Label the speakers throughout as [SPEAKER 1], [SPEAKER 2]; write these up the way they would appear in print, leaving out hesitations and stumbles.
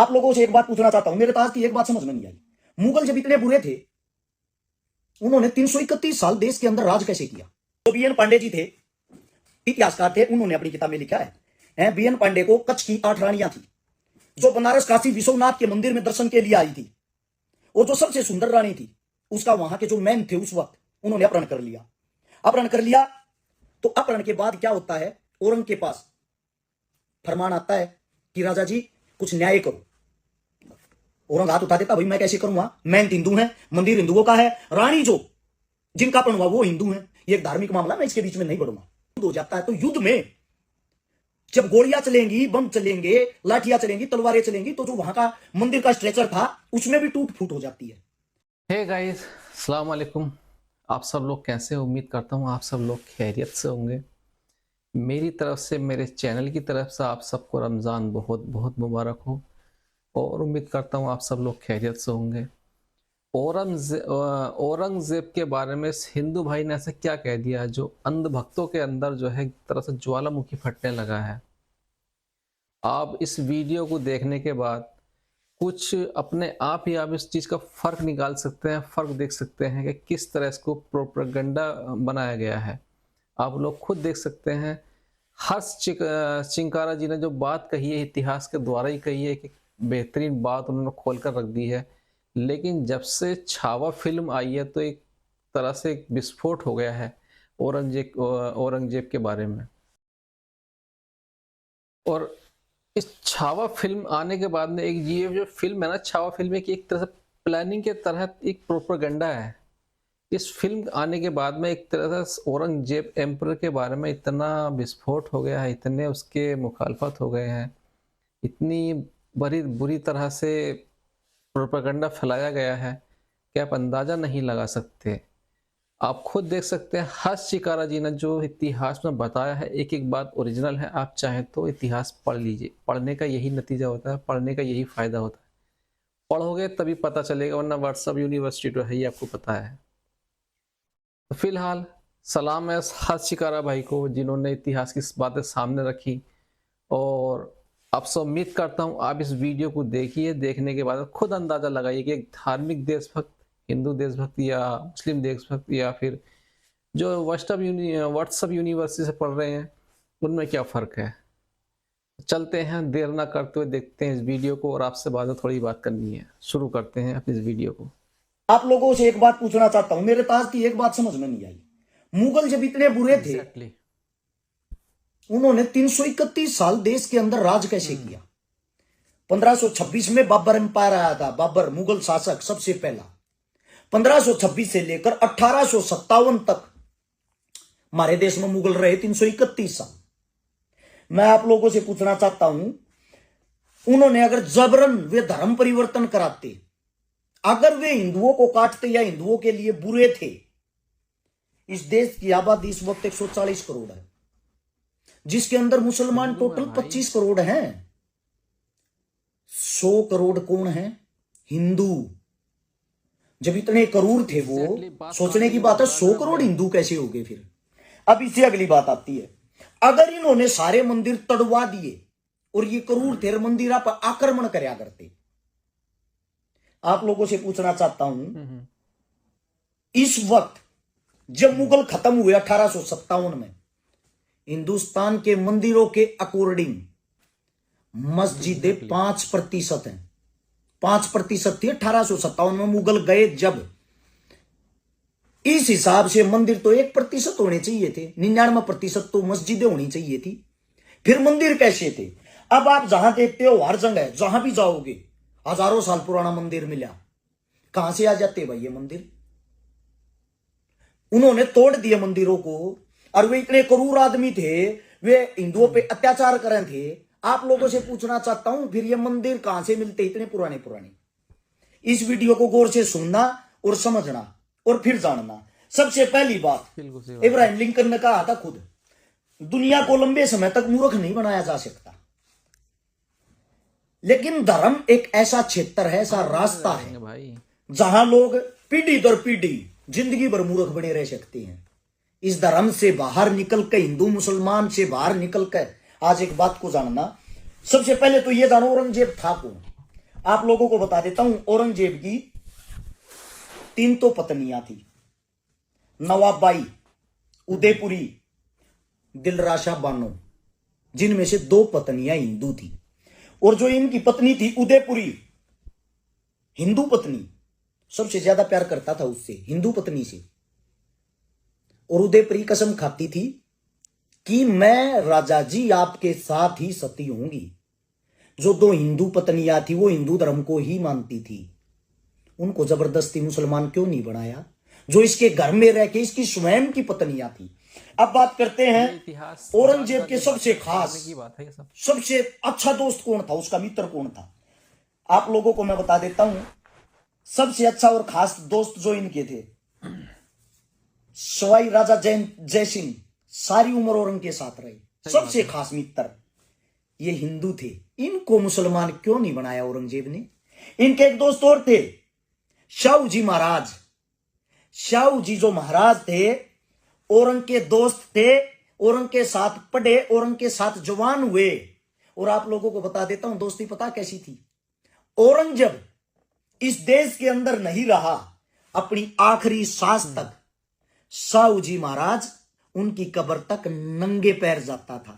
[SPEAKER 1] आप लोगों से एक बात पूछना चाहता हूं, मेरे पास की एक बात समझ में नहीं आई। मुगल जब इतने बुरे थे, उन्होंने 331 साल देश के अंदर राज कैसे किया? तो बीएन पांडे जी थे, इतिहासकार थे, उन्होंने अपनी किताब में लिखा है बीएन पांडे को कच्छ की 8 रानियां थी, जो बनारस काशी विश्वनाथ के मंदिर में दर्शन के लिए आई थी, और जो सबसे सुंदर रानी थी, उसका वहां के जो मैन थे उस वक्त उन्होंने अपहरण कर लिया। अपहरण कर लिया तो अपहरण के बाद क्या होता है, औरंग के पास फरमान आता है कि राजा जी कुछ न्याय करो। औरंग हाथ उठा देता, भाई मैं कैसे करूंगा, मैं हिंदू है, मंदिर हिंदुओं का है, रानी जो जिनका अपहरण हुआ वो हिंदू है, ये एक धार्मिक मामला, मैं इसके बीच में नहीं बढ़ूंगा। हो जाता है तो युद्ध में जब गोलियां चलेंगी, बम चलेंगे, लाठियां चलेंगी, तलवारें चलेंगी, तो जो वहां का मंदिर का स्ट्रक्चर था उसमें भी टूट फूट हो जाती है।
[SPEAKER 2] हे गाइस, अस्सलाम वालेकुम। आप सब लोग कैसे हो? उम्मीद करता हूँ आप सब लोग खैरियत से होंगे। मेरी तरफ से, मेरे चैनल की तरफ से आप सबको रमज़ान बहुत बहुत मुबारक हो, और उम्मीद करता हूँ आप सब लोग खैरियत से होंगे। औरंगज़ेब के बारे में इस हिंदू भाई ने ऐसा क्या कह दिया जो अंध भक्तों के अंदर जो है एक तरह से ज्वालामुखी फटने लगा है। आप इस वीडियो को देखने के बाद कुछ अपने आप ही आप इस चीज़ का फ़र्क निकाल सकते हैं, फ़र्क देख सकते हैं कि किस तरह इसको प्रोपेगेंडा बनाया गया है। आप लोग खुद देख सकते हैं। हर्ष चिंकारा जी ने जो बात कही है, इतिहास के द्वारा ही कही है, कि बेहतरीन बात उन्होंने खोल कर रख दी है। लेकिन जब से छावा फिल्म आई है तो एक तरह से एक विस्फोट हो गया है औरंगजेब के बारे में। और इस छावा फिल्म आने के बाद में, एक ये जो फिल्म है ना, छावा फिल्म एक तरह से प्लानिंग के तहत एक प्रोपेगेंडा है। इस फिल्म आने के बाद में एक तरह से औरंगजेब एम्परर के बारे में इतना विस्फोट हो गया है, इतने उसके मुखालफत हो गए हैं, इतनी बड़ी बुरी तरह से प्रोपेगेंडा फैलाया गया है कि आप अंदाज़ा नहीं लगा सकते। आप खुद देख सकते हैं, हर्ष चिकारा जी ने जो इतिहास में बताया है, एक एक बात ओरिजिनल है। आप चाहें तो इतिहास पढ़ लीजिए, पढ़ने का यही नतीजा होता है, पढ़ने का यही फ़ायदा होता है। पढ़ोगे तभी पता चलेगा, वरना व्हाट्सअप यूनिवर्सिटी तो है ही, आपको पता है। तो फिलहाल सलाम है हर्ष चिकारा भाई को, जिन्होंने इतिहास की बातें सामने रखी। और आपसे उम्मीद करता हूँ आप इस वीडियो को देखिए, देखने के बाद खुद अंदाज़ा लगाइए कि एक धार्मिक देशभक्त, हिंदू देशभक्त या मुस्लिम देशभक्त, या फिर जो व्हाट्सअप यूनिवर्सिटी से पढ़ रहे हैं, उनमें क्या फ़र्क है। चलते हैं, देर ना करते हुए देखते हैं इस वीडियो को, और आपसे बाद में थोड़ी बात करनी है। शुरू करते हैं अपनी इस वीडियो को।
[SPEAKER 1] आप लोगों से एक बात पूछना चाहता हूं, मेरे पास की एक बात समझ में नहीं आई। मुगल जब इतने बुरे थे, उन्होंने 331 साल देश के अंदर राज कैसे किया? 1526 में बाबर एम्पायर आया था, बाबर मुगल शासक सबसे पहला। 1526 से लेकर 1857 तक हमारे देश में मुगल रहे 331 साल। मैं आप लोगों से पूछना चाहता हूं, उन्होंने अगर जबरन वे धर्म परिवर्तन कराते, अगर वे हिंदुओं को काटते या हिंदुओं के लिए बुरे थे, इस देश की आबादी इस वक्त 140 करोड़ है, जिसके अंदर मुसलमान टोटल 25 करोड़ हैं। 100 करोड़ कौन है? हिंदू। जब इतने करोड़ थे वो, सोचने की बात है 100 करोड़ हिंदू कैसे हो गए फिर? अब इससे अगली बात आती है, अगर इन्होंने सारे मंदिर तोड़वा दिए और ये करोड़ थे मंदिर पर आक्रमण करया करते, आप लोगों से पूछना चाहता हूं, इस वक्त जब मुगल खत्म हुए 1857 में, हिंदुस्तान के मंदिरों के अकॉर्डिंग मस्जिदें 5% हैं। 5% थी 1857 में मुगल गए जब। इस हिसाब से मंदिर तो 1% होने चाहिए थे, 99% तो मस्जिदें होनी चाहिए थी। फिर मंदिर कैसे थे? अब आप जहां देखते हो, हर जगह जहां भी जाओगे, हजारों साल पुराना मंदिर मिला। कहां से आ जाते भाई ये मंदिर? उन्होंने तोड़ दिए मंदिरों को, और वे इतने करोड़ आदमी थे, वे हिंदुओं पे अत्याचार कर रहे थे। आप लोगों से पूछना चाहता हूं, फिर ये मंदिर कहां से मिलते इतने पुराने पुराने? इस वीडियो को गौर से सुनना और समझना और फिर जानना। सबसे पहली बात, इब्राहिम लिंकन ने कहा था खुद, दुनिया को लंबे समय तक मूर्ख नहीं बनाया जा सकता, लेकिन धर्म एक ऐसा क्षेत्र है, ऐसा रास्ता है, जहां लोग पीढ़ी दर पीढ़ी जिंदगी भर मूर्ख बने रह सकते हैं। इस धर्म से बाहर निकल कर, हिंदू मुसलमान से बाहर निकल कर आज एक बात को जानना। सबसे पहले तो ये जानो, औरंगजेब था कौन? आप लोगों को बता देता हूं, औरंगजेब की 3 तो पत्नियां थी, नवाबाई, उदयपुरी, दिलराशा बानो, जिनमें से 2 पत्नियां हिंदू थी। और जो इनकी पत्नी थी उदयपुरी, हिंदू पत्नी, सबसे ज्यादा प्यार करता था उससे, हिंदू पत्नी से। और उदयपुरी कसम खाती थी कि मैं राजा जी आपके साथ ही सती होंगी। जो 2 हिंदू पत्नियां थी वो हिंदू धर्म को ही मानती थी, उनको जबरदस्ती मुसलमान क्यों नहीं बनाया, जो इसके घर में रह के इसकी स्वयं की पत्नियां थी। अब बात करते हैं
[SPEAKER 2] इतिहास
[SPEAKER 1] औरंगजेब के सबसे खास,
[SPEAKER 2] की बात है ये सब।
[SPEAKER 1] सबसे अच्छा दोस्त कौन था, उसका मित्र कौन था, आप लोगों को मैं बता देता हूं। सबसे अच्छा और खास दोस्त जो इनके थे, सवाई राजा जय सिंह, सारी उम्र औरंग के साथ रहे, सबसे खास मित्र ये हिंदू थे। इनको मुसलमान क्यों नहीं बनाया औरंगजेब ने। इनके एक दोस्त और थे, शाहू जी महाराज। शाहू जी जो महाराज थे, औरंग के दोस्त थे, औरंग के साथ पढ़े, औरंग के साथ जवान हुए। और आप लोगों को बता देता हूं दोस्ती पता कैसी थी। औरंगजेब इस देश के अंदर नहीं रहा, अपनी आखिरी सांस तक शाहू जी महाराज उनकी कब्र तक नंगे पैर जाता था।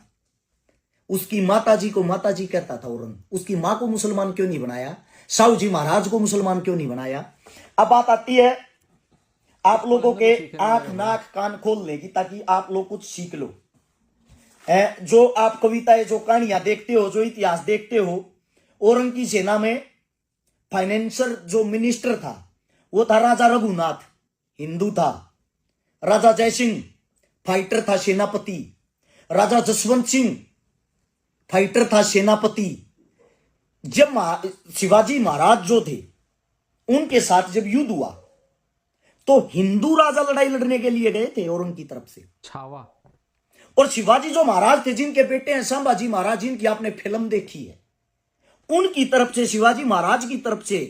[SPEAKER 1] उसकी माताजी को माताजी कहता था औरंग। उसकी मां को मुसलमान क्यों नहीं बनाया, शाहू जी महाराज को मुसलमान क्यों नहीं बनाया। अब बात आती है आप लोगों के आंख नाक कान खोलने की, ताकि आप लोग कुछ सीख लो। जो आप कविताएं, जो कहानियां देखते हो, जो इतिहास देखते हो, औरंग की सेना में फाइनेंसर जो मिनिस्टर था वो था राजा रघुनाथ, हिंदू था। राजा जयसिंह फाइटर था, सेनापति। राजा जसवंत सिंह फाइटर था, सेनापति। जब शिवाजी महाराज जो थे उनके साथ जब युद्ध हुआ तो हिंदू राजा लड़ाई लड़ने के लिए गए थे औरंग की तरफ से।
[SPEAKER 2] छावा।
[SPEAKER 1] और शिवाजी जो महाराज थे, जिनके बेटे हैं संभाजी महाराज, जिनकी आपने फिल्म देखी है, उनकी तरफ से, शिवाजी महाराज की तरफ से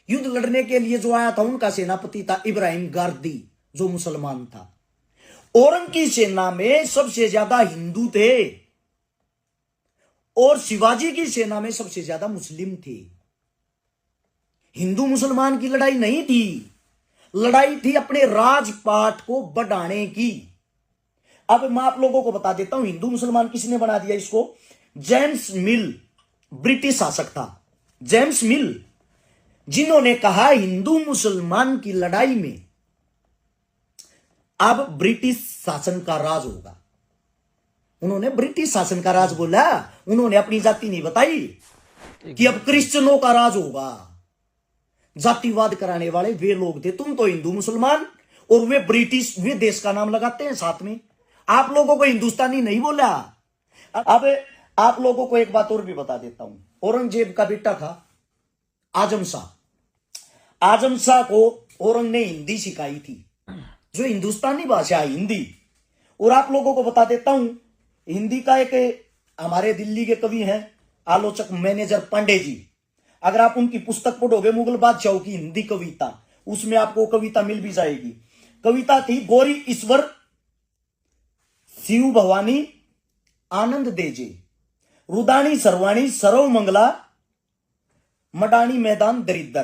[SPEAKER 1] युद्ध लड़ने के लिए जो आया था, उनका सेनापति था इब्राहिम गारदी, जो मुसलमान था। औरंग की सेना में सबसे ज्यादा हिंदू थे और शिवाजी की सेना में सबसे ज्यादा मुस्लिम थे। हिंदू मुसलमान की लड़ाई नहीं थी, लड़ाई थी अपने राजपाट को बढ़ाने की। अब मैं आप लोगों को बता देता हूं हिंदू मुसलमान किसने बना दिया इसको। जेम्स मिल ब्रिटिश शासक था, जेम्स मिल, जिन्होंने कहा हिंदू मुसलमान की लड़ाई में अब ब्रिटिश शासन का राज होगा। उन्होंने ब्रिटिश शासन का राज बोला, उन्होंने अपनी जाति नहीं बताई कि अब क्रिश्चियनों का राज होगा। जातिवाद कराने वाले वे लोग थे, तुम तो हिंदू मुसलमान और वे ब्रिटिश, वे देश का नाम लगाते हैं साथ में। आप लोगों को हिंदुस्तानी नहीं बोला। अब आप लोगों को एक बात और भी बता देता हूं। औरंगजेब का बेटा था आजम शाह। आजम शाह को औरंग ने हिंदी सिखाई थी, जो हिंदुस्तानी भाषा है, हिंदी। और आप लोगों को बता देता हूं, हिंदी का एक हमारे दिल्ली के कवि हैं, आलोचक मैनेजर पांडे जी। अगर आप उनकी पुस्तक पढ़ोगे मुगल बादशाहों की हिंदी कविता, उसमें आपको कविता मिल भी जाएगी। कविता थी, गौरी ईश्वर शिव भवानी आनंद देजे, रुदानी सर्वाणी सरव मंगला, मडानी मैदान दरिद्र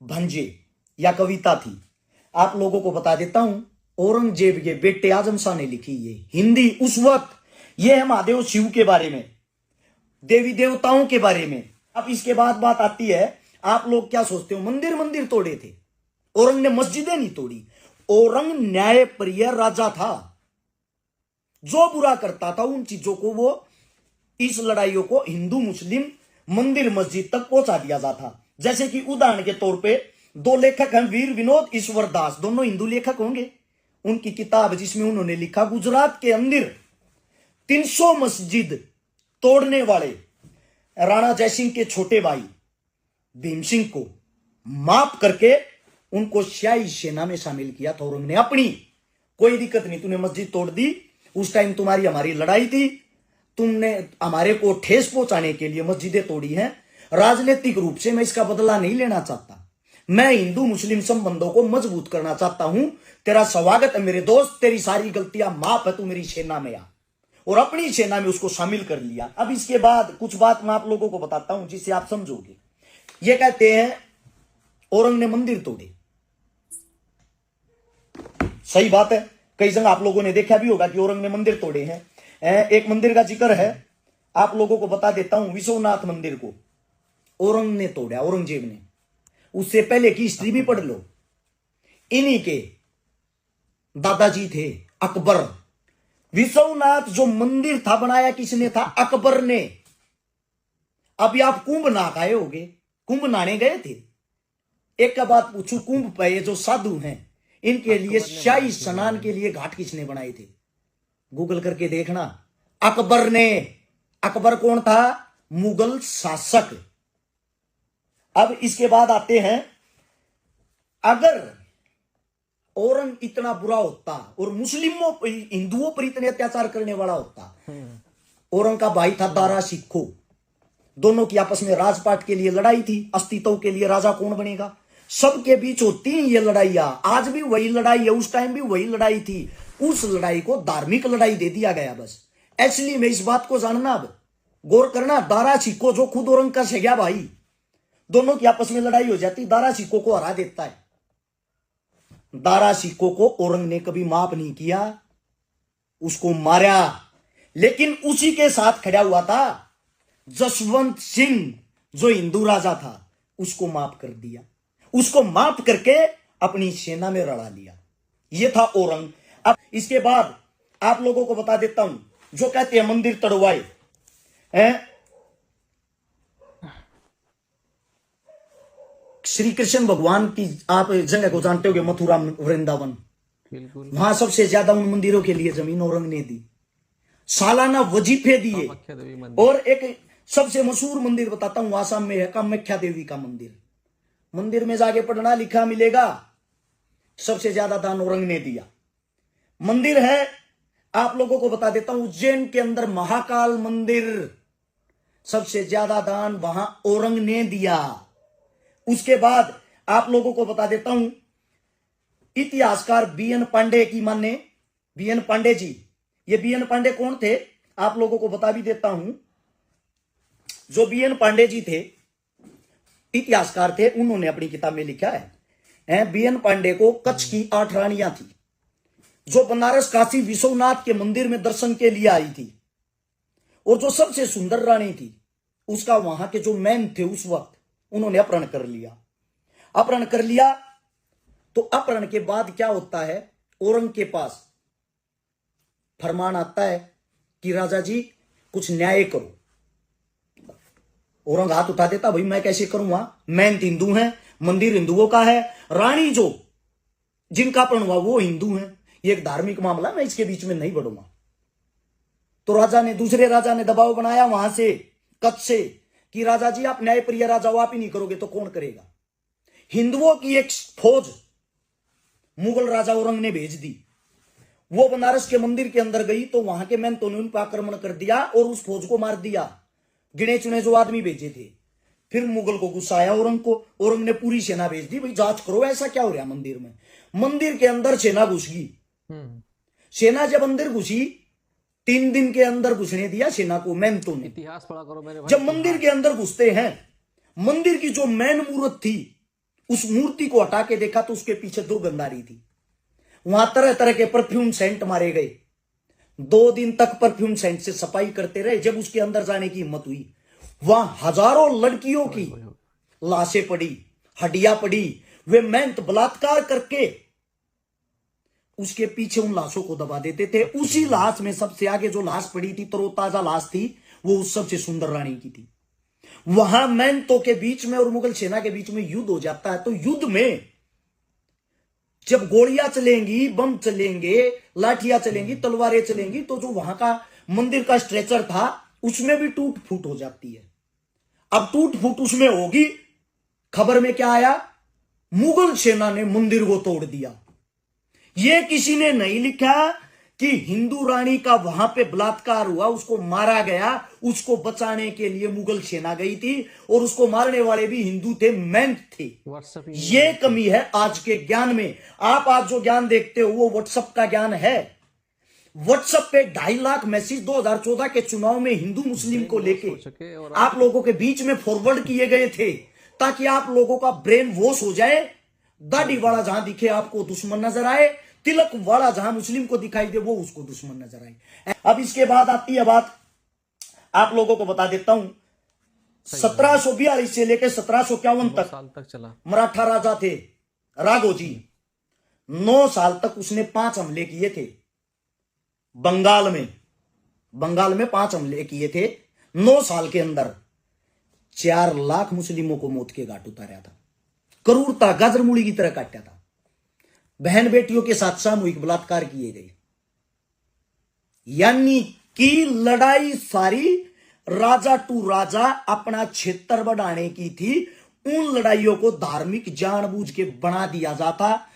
[SPEAKER 1] भंजे, या कविता थी। आप लोगों को बता देता हूं, औरंगजेब के बेटे आजम शाह ने लिखी ये हिंदी उस वक्त। ये है महादेव शिव के बारे में, देवी देवताओं के बारे में। अब इसके बाद बात आती है, आप लोग क्या सोचते हो, मंदिर मंदिर तोड़े थे, औरंग ने मस्जिदें नहीं तोड़ी। औरंग न्यायप्रिय राजा था, जो बुरा करता था उन चीजों को, वो इस लड़ाइयों को हिंदू मुस्लिम मंदिर मस्जिद तक पहुंचा दिया जाता। जैसे कि उदाहरण के तौर पे 2 लेखक हैं, वीर विनोद ईश्वर दास, दोनों हिंदू लेखक होंगे। उनकी किताब जिसमें उन्होंने लिखा, गुजरात के अंदर 300 मस्जिद तोड़ने वाले राणा जयसिंह के छोटे भाई भीम सिंह को माफ करके उनको स्याही सेना में शामिल किया था औरंग ने। अपनी कोई दिक्कत नहीं, तूने मस्जिद तोड़ दी, उस टाइम तुम्हारी हमारी लड़ाई थी, तुमने हमारे को ठेस पहुंचाने के लिए मस्जिदें तोड़ी हैं। राजनीतिक रूप से मैं इसका बदला नहीं लेना चाहता, मैं हिंदू मुस्लिम संबंधों को मजबूत करना चाहता हूं। तेरा स्वागत है मेरे दोस्त, तेरी सारी गलतियां माफ है, तू मेरी सेना में आ। और अपनी सेना में उसको शामिल कर लिया। अब इसके बाद कुछ बात मैं आप लोगों को बताता हूं जिससे आप समझोगे। ये कहते हैं औरंग ने मंदिर तोड़े, सही बात है। कई जगह आप लोगों ने देखा भी होगा कि औरंग ने मंदिर तोड़े हैं। एक मंदिर का जिक्र है, आप लोगों को बता देता हूं। विश्वनाथ मंदिर को औरंग ने तोड़ा, औरंगजेब ने। उससे पहले की हिस्ट्री भी पढ़ लो। इन्हीं के दादाजी थे अकबर। विश्वनाथ जो मंदिर था बनाया किसने था? अकबर ने। अभी आप कुंभ नहा आए होगे, कुंभ नहाने गए थे? एक का बात पूछू, कुंभ पे जो साधु हैं इनके लिए शाही स्नान के लिए घाट किसने बनाए थे? गूगल करके देखना, अकबर ने। अकबर कौन था? मुगल शासक। अब इसके बाद आते हैं, अगर औरंग इतना बुरा होता और मुस्लिमों हिंदुओं पर इतने अत्याचार करने वाला होता, औरंग का भाई था दारा सिक्खो, दोनों की आपस में राजपाट के लिए लड़ाई थी, अस्तित्व के लिए राजा कौन बनेगा, सबके बीच होती ये लड़ाइयां। आज भी वही लड़ाई है, उस टाइम भी वही लड़ाई थी। उस लड़ाई को धार्मिक लड़ाई दे दिया गया बस। इसलिए मैं इस बात को जानना, अब गौर करना, दारा सिक्को जो खुद औरंग का सगा भाई, दोनों की आपस में लड़ाई हो जाती, दारा सिक्को को हरा देता है। दारा सिक्को को औरंग ने कभी माफ नहीं किया, उसको मारा। लेकिन उसी के साथ खड़ा हुआ था जसवंत सिंह जो हिंदू राजा था, उसको माफ कर दिया, उसको माफ करके अपनी सेना में रला लिया। यह था औरंग। अब इसके बाद आप लोगों को बता देता हूं, जो कहते हैं मंदिर तोड़वाए हैं, श्री कृष्ण भगवान की आप जगह को जानते होगे, मथुरा वृंदावन,
[SPEAKER 2] बिल्कुल।
[SPEAKER 1] वहां सबसे ज्यादा उन मंदिरों के लिए जमीन औरंग ने दी, सालाना वजीफे दिए।
[SPEAKER 2] कामाख्या देवी मंदिर।
[SPEAKER 1] और एक सबसे मशहूर मंदिर बताता हूं, आसाम में है कामाख्या देवी का मंदिर। मंदिर में जाके पढ़ना लिखा मिलेगा, सबसे ज्यादा दान औरंग ने दिया। मंदिर है, आप लोगों को बता देता हूं, उज्जैन के अंदर महाकाल मंदिर, सबसे ज्यादा दान वहां औरंग ने दिया। उसके बाद आप लोगों को बता देता हूं, इतिहासकार बीएन पांडे की माने, बीएन पांडे जी, ये बीएन पांडे कौन थे आप लोगों को बता भी देता हूं। जो बीएन पांडे जी थे, इतिहासकार थे, उन्होंने अपनी किताब में लिखा है बीएन पांडे को कच्छ की 8 रानियां थी, जो बनारस काशी विश्वनाथ के मंदिर में दर्शन के लिए आई थी। और जो सबसे सुंदर रानी थी, उसका वहां के जो मैन थे उस वक्त, उन्होंने अपहरण कर लिया। अपहरण कर लिया तो अपहरण के बाद क्या होता है, औरंग के पास फरमान आता है कि राजा जी कुछ न्याय करो। औरंग हाथ उठा देता, भाई मैं कैसे करूंगा, मैं हिंदू हैं, मंदिर हिंदुओं का है, रानी जो जिनका अपहरण हुआ वो हिंदू हैं, ये एक धार्मिक मामला, मैं इसके बीच में नहीं बढ़ूंगा। तो राजा ने, दूसरे राजा ने दबाव बनाया वहां से, कच्छ से, कि राजा जी आप न्यायप्रिय राजा हो, आप ही नहीं करोगे तो कौन करेगा। हिंदुओं की एक फौज मुगल राजा औरंग ने भेज दी। वो बनारस के मंदिर के अंदर गई तो वहां के मैन तो ने उन पर आक्रमण कर दिया और उस फौज को मार दिया, गिने चुने जो आदमी भेजे थे। फिर मुगल को गुस्सा आया औरंग को, औरंग ने पूरी सेना भेज दी, भाई जांच करो ऐसा क्या हो रहा मंदिर में। मंदिर के अंदर सेना घुस गई। सेना जब अंदर घुसी, 3 दिन के अंदर घुसने दिया सेना को मेहनतों ने।
[SPEAKER 2] इतिहास पढ़ा करो मेरे भाई।
[SPEAKER 1] जब मंदिर के अंदर घुसते हैं, मंदिर की जो मेन मूर्त थी, उस मूर्ति को हटा के देखा तो उसके पीछे दुर्गंध आ रही थी। वहां तरह तरह के परफ्यूम सेंट मारे गए। 2 दिन तक परफ्यूम सेंट से सफाई करते रहे। जब उसके अंदर जाने की हिम्मत हुई, वहां हजारों लड़कियों की लाशें पड़ी, हड्डियां पड़ी। वे मेहनत बलात्कार करके उसके पीछे उन लाशों को दबा देते थे। उसी लाश में सबसे आगे जो लाश पड़ी थी, तरोताजा लाश थी, वो उस सबसे सुंदर रानी की थी। वहां मेहनतों के बीच में और मुगल सेना के बीच में युद्ध हो जाता है। तो युद्ध में जब गोलियां चलेंगी, बम चलेंगे, लाठियां चलेंगी, तलवारें चलेंगी, तो जो वहां का मंदिर का स्ट्रेचर था उसमें भी टूट फूट हो जाती है। अब टूट फूट उसमें होगी, खबर में क्या आया, मुगल सेना ने मंदिर को तोड़ दिया। यह किसी ने नहीं लिखा कि हिंदू रानी का वहां पे बलात्कार हुआ, उसको मारा गया, उसको बचाने के लिए मुगल सेना गई थी और उसको मारने वाले भी हिंदू थे, मैन थे। ये कमी है आज के ज्ञान में। आप आज जो ज्ञान देखते हो वो व्हाट्सएप का ज्ञान है। व्हाट्सएप पे 2.5 लाख मैसेज 2014 के चुनाव में हिंदू मुस्लिम को लेके
[SPEAKER 2] हो सके और
[SPEAKER 1] आप लोगों के बीच में फॉरवर्ड किए गए थे, ताकि आप लोगों का ब्रेन वॉश हो जाए। दाढ़ी वाला जहां दिखे आपको दुश्मन नजर आए, तिलक वाला जहां मुस्लिम को दिखाई दे वो उसको दुश्मन नजर आए। अब इसके बाद आती है बात, आप लोगों को बता देता हूं, 1742 से लेकर 1751 तक
[SPEAKER 2] साल तक चला
[SPEAKER 1] मराठा राजा थे राघोजी। 9 साल तक उसने 5 हमले किए थे बंगाल में 5 हमले किए थे। 9 साल के अंदर 4 लाख मुस्लिमों को मौत के घाट उतारा था। क्रूरता गाजरमूली की तरह काटा था। बहन बेटियों के साथ सामूहिक बलात्कार किए गए। यानी कि लड़ाई सारी राजा टू राजा अपना क्षेत्र बढ़ाने की थी। उन लड़ाइयों को धार्मिक जानबूझ के बना दिया जाता,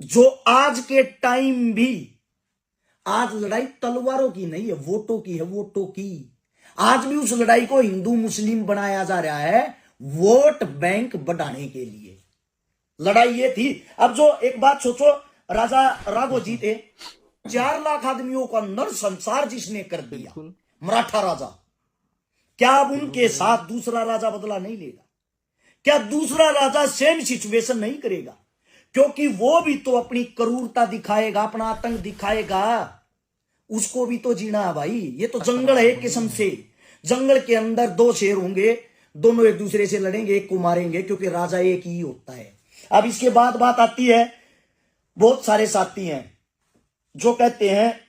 [SPEAKER 1] जो आज के टाइम भी, आज लड़ाई तलवारों की नहीं है, वोटों की है, वोटों की। आज भी उस लड़ाई को हिंदू मुस्लिम बनाया जा रहा है वोट बैंक बढ़ाने के लिए। लड़ाई ये थी। अब जो एक बात सोचो, राजा राघोजी थे, 4 लाख आदमियों का नरसंहार जिसने कर दिया, मराठा राजा, क्या अब उनके साथ दूसरा राजा बदला नहीं लेगा? क्या दूसरा राजा सेम सिचुएशन नहीं करेगा? क्योंकि वो भी तो अपनी क्रूरता दिखाएगा, अपना आतंक दिखाएगा। उसको भी तो जीना है भाई। ये तो जंगल है एक किस्म से। जंगल के अंदर 2 शेर होंगे, दोनों एक दूसरे से लड़ेंगे, एक को मारेंगे, क्योंकि राजा एक ही होता है। अब इसके बाद बात आती है, बहुत सारे साथी हैं जो कहते हैं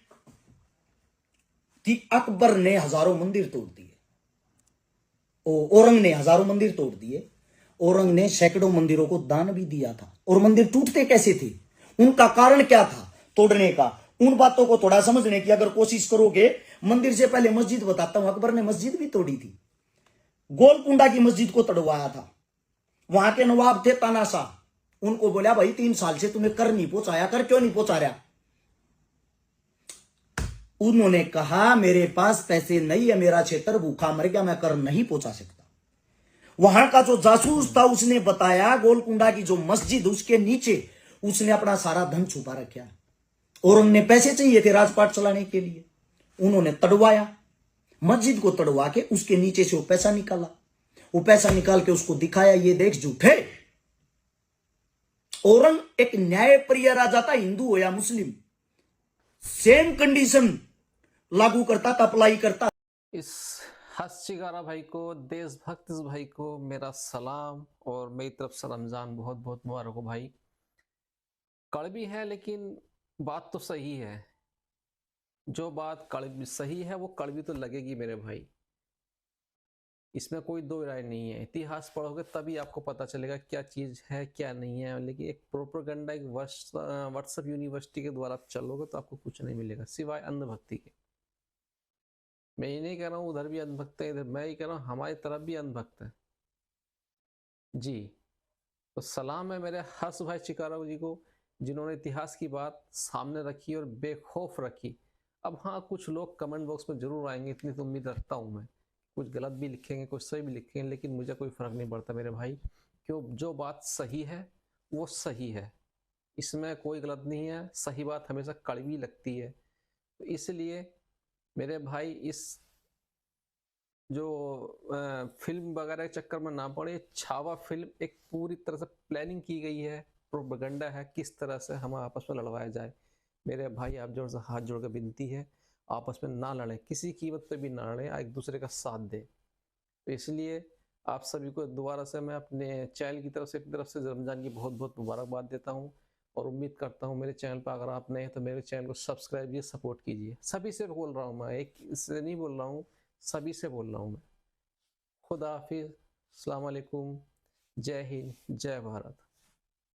[SPEAKER 1] कि अकबर ने हजारों मंदिर तोड़ दिए, औरंग ने हजारों मंदिर तोड़ दिए, औरंग ने सैकड़ों मंदिरों को दान भी दिया था। और मंदिर टूटते कैसे थे, उनका कारण क्या था तोड़ने का? उन बातों को थोड़ा समझने की अगर कोशिश करोगे, मंदिर से पहले मस्जिद बताता हूं। अकबर ने मस्जिद भी तोड़ी थी। गोलकुंडा की मस्जिद को तोड़वाया था। वहां के नवाब थे तानाशाह, उनको बोला भाई 3 साल से तुम्हें कर नहीं पहुंचाया, कर क्यों नहीं पहुंचा रहा? उन्होंने कहा मेरे पास पैसे नहीं है, मेरा क्षेत्र भूखा मर गया, मैं कर नहीं पहुंचा सकता। वहां का जो जासूस था उसने बताया गोलकुंडा की जो मस्जिद, उसके नीचे उसने अपना सारा धन छुपा रखा। औरंग ने पैसे चाहिए थे राजपाट चलाने के लिए, उन्होंने तड़वाया, मस्जिद को तड़वा के उसके नीचे से वो पैसा निकाला। वो पैसा निकाल के उसको दिखाया, ये देख झूठे। औरंग एक न्यायप्रिय राजा था, हिंदू हो या मुस्लिम, सेम कंडीशन लागू करता था, अप्लाई करता।
[SPEAKER 2] इस हस्तिकारा भाई को, देशभक्त इस भाई को मेरा सलाम और मेरी तरफ से रमजान बहुत बहुत मुबारक हो भाई। कड़वी है लेकिन बात तो सही है। जो बात कड़वी सही है वो कड़वी तो लगेगी मेरे भाई, इसमें कोई दो राय नहीं है। इतिहास पढ़ोगे तभी आपको पता चलेगा क्या चीज है क्या नहीं है। लेकिन एक प्रोपेगेंडा, एक व्हाट्सएप यूनिवर्सिटी के द्वारा आप चलोगे तो आपको कुछ नहीं मिलेगा सिवाय अंधभक्ति के। मैं ये नहीं कह रहा हूँ उधर भी अंधभक्त है, इधर मैं ये कह रहा हूँ हमारी तरफ भी अंधभक्त है जी। तो सलाम है मेरे हर्ष भाई चिकारा जी को, जिन्होंने इतिहास की बात सामने रखी और बेखौफ रखी। अब हाँ, कुछ लोग कमेंट बॉक्स में जरूर आएंगे, इतनी तो उम्मीद रखता हूँ मैं। कुछ गलत भी लिखेंगे, कुछ सही भी लिखेंगे, लेकिन मुझे कोई फर्क नहीं पड़ता मेरे भाई, क्यों जो बात सही है वो सही है, इसमें कोई गलत नहीं है। सही बात हमेशा कड़वी लगती है। तो इसलिए मेरे भाई इस जो फिल्म वगैरह के चक्कर में ना पड़े। छावा फिल्म एक पूरी तरह से प्लानिंग की गई है, प्रोपेगेंडा है, किस तरह से हम आपस में लड़वाया जाए। मेरे भाई आप जोर से हाथ जोड़ के विनती है, आपस में ना लड़े, किसी कीमत पे भी ना लड़े, एक दूसरे का साथ दे। तो इसलिए आप सभी को दोबारा से मैं अपने चैनल की तरफ से रमजान की बहुत बहुत मुबारकबाद देता हूँ। और उम्मीद करता हूँ मेरे चैनल पर अगर आप नए हैं तो मेरे चैनल को सब्सक्राइब कीजिए, सपोर्ट कीजिए। सभी से बोल रहा हूँ मैं, एक से नहीं बोल रहा हूँ, सभी से बोल रहा हूँ मैं। खुदा हाफिज, अस्सलाम वालेकुम, जय हिंद, जय भारत।